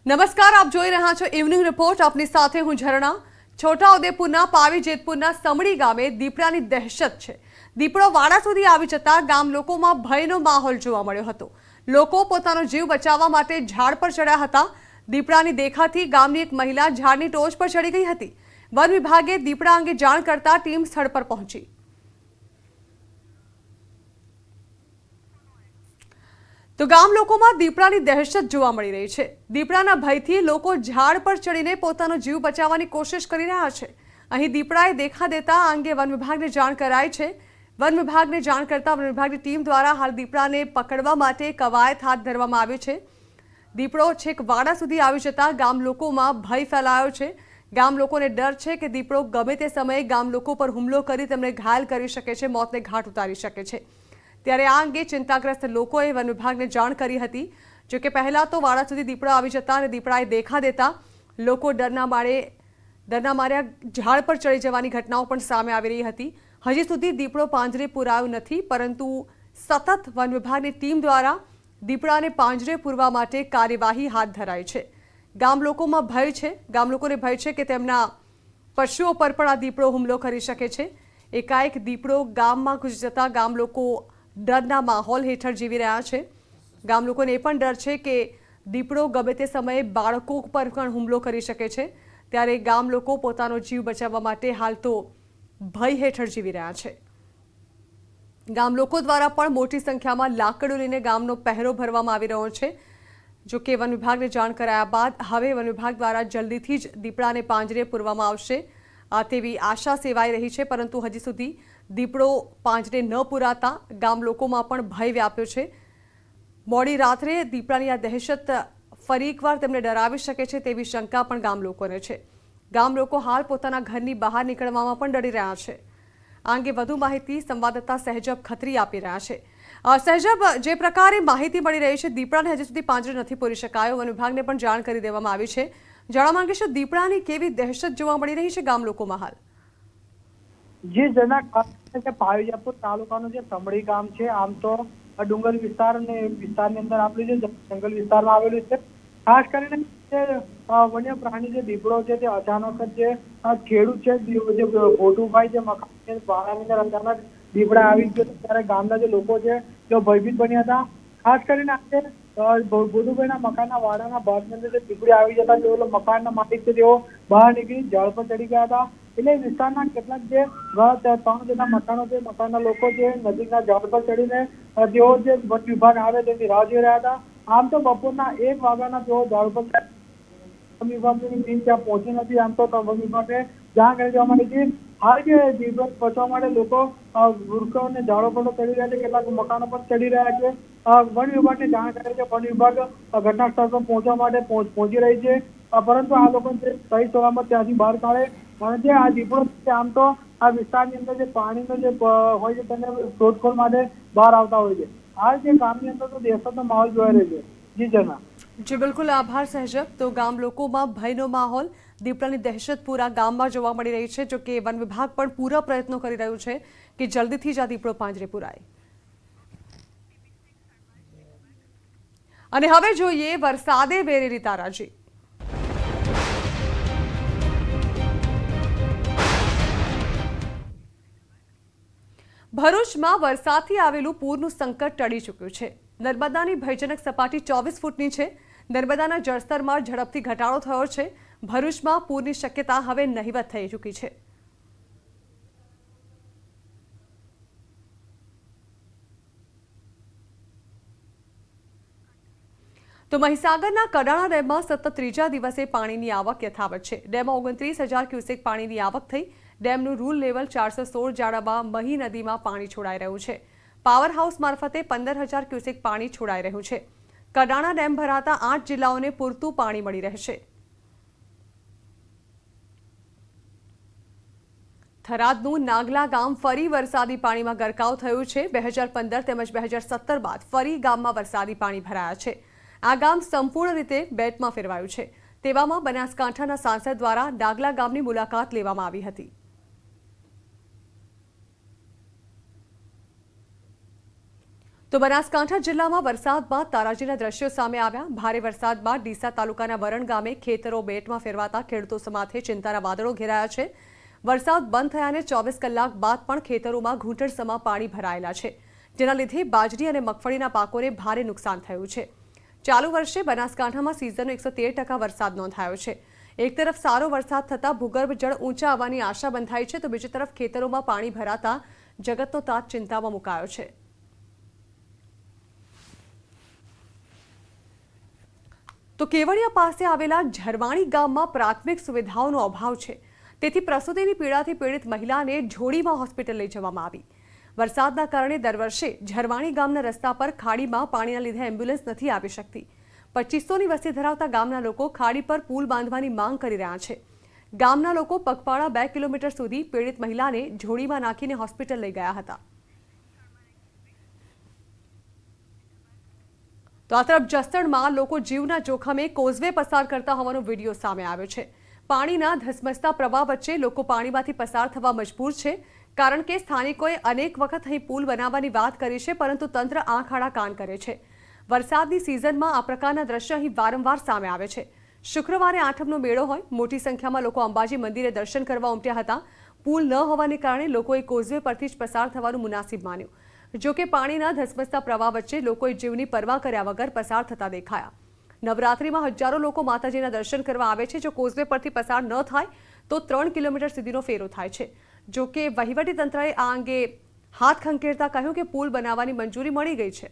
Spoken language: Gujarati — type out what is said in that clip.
નમસ્કાર, આપ જોઈ રહ્યા છો ઇવનિંગ રિપોર્ટ. આપની સાથે હું ઝરણા. છોટાઉદેપુરના પાવી જેતપુરના સમડી ગામે દીપડાની દહેશત છે. દીપડો વાડા સુધી આવી જતા ગામ લોકોમાં ભયનો માહોલ જોવા મળ્યો હતો. લોકો પોતાનો જીવ બચાવવા માટે ઝાડ પર ચડ્યા હતા. દીપડાની દેખાથી ગામની એક મહિલા ઝાડની ટોચ પર ચડી ગઈ હતી. વન વિભાગે દીપડા અંગે જાણ કરતા ટીમ સ્થળ પર પહોંચી. તો ગામ લોકોમાં દીપડાની દહેશત જોવા મળી રહી છે. દીપડાના ભયથી લોકો ઝાડ પર ચડીને પોતાનો જીવ બચાવવાની કોશિશ કરી રહ્યા છે. અહીં દીપડાએ દેખા દેતા આ અંગે વન વિભાગને જાણ કરાઈ છે. વન વિભાગને જાણ કરતા વન વિભાગની ટીમ દ્વારા હાલ દીપડાને પકડવા માટે કવાયત હાથ ધરવામાં આવી છે. દીપડો છેક વાડા સુધી આવી જતા ગામ લોકોમાં ભય ફેલાયો છે. ગામ લોકોને ડર છે કે દીપડો ગમે તે સમયે ગામ લોકો પર હુમલો કરી તેમને ઘાયલ કરી શકે છે, મોતને ઘાટ ઉતારી શકે છે. ત્યારે આ અંગે ચિંતાગ્રસ્ત લોકોએ વન વિભાગને જાણ કરી હતી. જોકે પહેલા તો વાડા સુધી દીપડો આવી જતા અને દીપડાએ દેખા દેતા લોકો ડરના માર્યા ઝાડ પર ચડી જવાની ઘટનાઓ પણ સામે આવી રહી હતી. હજી સુધી દીપડો પાંજરે પુરાયો નથી, પરંતુ સતત વન વિભાગની ટીમ દ્વારા દીપડાને પાંજરે પૂરવા માટે કાર્યવાહી હાથ ધરાઈ છે. ગામ લોકોમાં ભય છે. ગામ લોકોને ભય છે કે તેમના પશુઓ પર પણ આ દીપડો હુમલો કરી શકે છે. એકાએક દીપડો ગામમાં ઘૂસી જતા ગામ લોકો ડરના માહોલ હેઠળ જીવી રહ્યા છે. ગામ લોકોને એ પણ ડર છે કે દીપડો ગમે તે સમયે બાળકો પર પણ હુમલો કરી શકે છે. ત્યારે ગામ લોકો પોતાનો જીવ બચાવવા માટે હાલ તો ભય હેઠળ જીવી રહ્યા છે. ગામ લોકો દ્વારા પણ મોટી સંખ્યામાં લાકડો લઈને ગામનો પહેરો ભરવામાં આવી રહ્યો છે. જો કે વન વિભાગને જાણ કરાયા બાદ હવે વન વિભાગ દ્વારા જલ્દીથી જ દીપડાને પાંજરે પૂરવામાં આવશે તેવી આશા સેવાઈ રહી છે. પરંતુ હજી સુધી દીપડો પાંજરે ન પૂરાતા ગામ લોકોમાં પણ ભય વ્યાપ્યો છે. મોડી રાત્રે દીપડાની આ દહેશત ફરી એકવાર તેમને ડરાવી શકે છે તેવી શંકા પણ ગામ લોકોને છે. ગામ લોકો હાલ પોતાના ઘરની બહાર નીકળવામાં પણ ડરી રહ્યા છે. આ અંગે વધુ માહિતી સંવાદદાતા સહેજબ ખત્રી આપી રહ્યા છે. સહેજબ, જે પ્રકારે માહિતી મળી રહી છે, દીપડાને હજી સુધી પાંજરે નથી પૂરી શકાયો. વન વિભાગને પણ જાણ કરી દેવામાં આવી છે. જાણવા માંગીશું, દીપડાની કેવી દહેશત જોવા મળી રહી છે ગામ લોકોમાં હાલ? જે પાવી જેતપુર તાલુકાનું જે સમડી ગામ છે, આમ તો ડુંગર વિસ્તાર અને વિસ્તારની અંદર આવેલું છે, જંગલ વિસ્તારમાં આવેલું છે. ખાસ કરીને વન્ય પ્રાણી જે દીપડો છે તે અચાનક જ જે ખેડૂત છે જે ભોટુભાઈ જે મકાન વાડાની અંદર અચાનક દીપડા આવી ગયો ત્યારે ગામના જે લોકો છે તેઓ ભયભીત બન્યા હતા. ખાસ કરીને આજે ભોટુભાઈના મકાનના વાડાના ભાગની અંદર જે દીપડી આવી જતા તેઓ મકાનના માલિક છે તેઓ બહાર નીકળી ઝાડ પર ચડી ગયા હતા. એટલે વિસ્તારના કેટલાક જે 3 જેટલા મકાનો છે, મકાનના લોકો છે નજીકના ઝાડ પર ચડીને તેઓ જે વન વિભાગ આવે તેની રાહ જોઈ રહ્યા હતા. આમ તો બપોરના 1 વાગ્યાના તેઓ ઝાડ પર વન વિભાગની ટીમ ત્યાં પહોંચી નથી. આમ તો વન વિભાગે જાણ કરી દેવા માટે છે. હાલ જે દીપડો બચવા માટે લોકો વૃક્ષો અને ઝાડો પર ચડી રહ્યા છે, કેટલાક મકાનો પર ચડી રહ્યા છે. વન વિભાગને જાણ કરી છે. વન વિભાગ ઘટના સ્થળ પર પહોંચવા માટે પહોંચી રહી છે. પરંતુ આ લોકો સહી સલામત ત્યાંથી બહાર કાઢે અને જે આ દીપડો છે આમ તો આ વિસ્તારની અંદર જે પાણીનો જે હોય છે તેને શોધખોળ માટે બહાર આવતા હોય છે. હાલ જે ગામની અંદર તો દહેશતનો માહોલ જોઈ રહ્યો છે. જી જના. જી બિલકુલ, આભાર સહેજબ. તો ગામ લોકોમાં ભયનો માહોલ, દીપડાની દહેશત પૂરા ગામમાં જોવા મળી રહી છે. જો કે વન વિભાગ પણ પૂરા પ્રયત્નો કરી રહ્યું છે કે જલ્દીથી જ આ દીપડો પાંજરે પુરાય. અને હવે જોઈએ વરસાદે વેરેલી તારાજી. ભરૂચમાં વરસાદથી આવેલું પૂરનું સંકટ ટળી ચૂક્યું છે. નર્મદાની ભયજનક સપાટી 24 ફૂટની છે. નર્મદાના જળસ્તરમાં ઝડપથી ઘટાડો થયો છે. ભરૂચમાં પૂરની શક્યતા હવે નહિવત થઈ ચૂકી છે. તો મહીસાગરના કડાણા ડેમમાં સતત ત્રીજા દિવસે પાણીની આવક યથાવત છે. ડેમમાં 29,000 ક્યુસેક પાણીની આવક થઈ. ડેમનું રૂલ લેવલ 416 જાડામાં મહી નદીમાં પાણી છોડાઈ રહ્યું છે. પાવર હાઉસ મારફતે 15,000 ક્યુસેક પાણી છોડાઈ રહ્યું છે. કડાણા ડેમ ભરાતા 8 જિલ્લાઓને પૂરતું પાણી મળી રહેશે. થરાદનું નાગલા ગામ ફરી વરસાદી પાણીમાં ગરકાવ થયું છે. 2015 તેમજ 2017 બાદ ફરી ગામમાં વરસાદી પાણી ભરાયા છે. આ ગામ સંપૂર્ણ રીતે બેટમાં ફેરવાયું છે. તેવામાં બનાસકાંઠાના સાંસદ દ્વારા નાગલા ગામની મુલાકાત લેવામાં આવી હતી. તો બનાસકાંઠા જિલ્લામાં વરસાદ બાદ તારાજીના દ્રશ્યો સામે આવ્યા। ભારે વરસાદ બાદ ડીસા તાલુકાના વરણ ગામે ખેતરો બેટમાં ફેરવાતા ખેડૂતો માથે ચિંતાના વાદળો ઘેરાયા છે। વરસાદ બંધ થયાને 24 કલાક બાદ પણ ખેતરોમાં ઘૂંટણસમા પાણી ભરાયેલા છે, જેના લીધે બાજરી અને મગફળીના પાકોને ભારે નુકસાન થયું છે। ચાલુ વર્ષે બનાસકાંઠામાં સિઝનનો 113% વરસાદ નોંધાયો છે। એક તરફ સારો વરસાદ થતાં ભૂગર્ભ જળ ઊંચા આવવાની આશા બંધાઈ છે, તો બીજી તરફ ખેતરોમાં પાણી ભરાતા જગતનો તાત ચિંતામાં મુકાયો છે। તો કેવડિયા પાસે આવેલા ઝરવાણી ગામમાં પ્રાથમિક સુવિધાઓનો અભાવ છે, તેથી પ્રસૂતિની પીડાથી પીડિત મહિલાને જોડીમાં હોસ્પિટલ લઈ જવામાં આવી। વરસાદના કારણે દર વર્ષે ઝરવાણી ગામના રસ્તા પર ખાડીમાં પાણીના લીધે એમ્બ્યુલન્સ નથી આવી શકતી। 2500ની વસ્તી ધરાવતા ગામના લોકો ખાડી પર પુલ બાંધવાની માંગ કરી રહ્યા છે। ગામના લોકો પગપાળા 2 કિલોમીટર સુધી પીડિત મહિલાને જોડીમાં નાખીને હોસ્પિટલ લઈ ગયા હતા। તો આ તરફ જસદણમાં લોકો જીવના જોખમે કોઝવે પસાર કરતા હોવાનો વિડીયો સામે આવ્યો છે। પાણીના ધસમસતા પ્રવાહ વચ્ચે લોકો પાણીમાંથી પસાર થવા મજબૂર છે, કારણ કે સ્થાનિકોએ અનેક વખત અહીં પુલ બનાવવાની વાત કરી છે, પરંતુ તંત્ર આંખ આડા કાન કરે છે। વરસાદની સિઝનમાં આ પ્રકારના દ્રશ્ય અહીં વારંવાર સામે આવે છે। શુક્રવારે આઠમનો મેળો હોય, મોટી સંખ્યામાં લોકો અંબાજી મંદિરે દર્શન કરવા ઉમટ્યા હતા। પુલ ન હોવાને કારણે લોકોએ કોઝવે પરથી જ પસાર થવાનું મુનાસિબ માન્યું। જો કે પાણીના ધસમસતા પ્રવાહ વચ્ચે લોકોએ જીવની પરવા કર્યા વગર પસાર થતા દેખાયા। નવરાત્રિમાં હજારો લોકો માતાજીના દર્શન કરવા આવે છે। જો કોઝવે પરથી પસાર ન થાય તો 3 કિલોમીટર સુધીનો ફેરો થાય છે। જો કે વહીવટી તંત્રએ આ અંગે હાથ ખંખેરતા કહ્યું કે પુલ બનાવવાની મંજૂરી મળી ગઈ છે।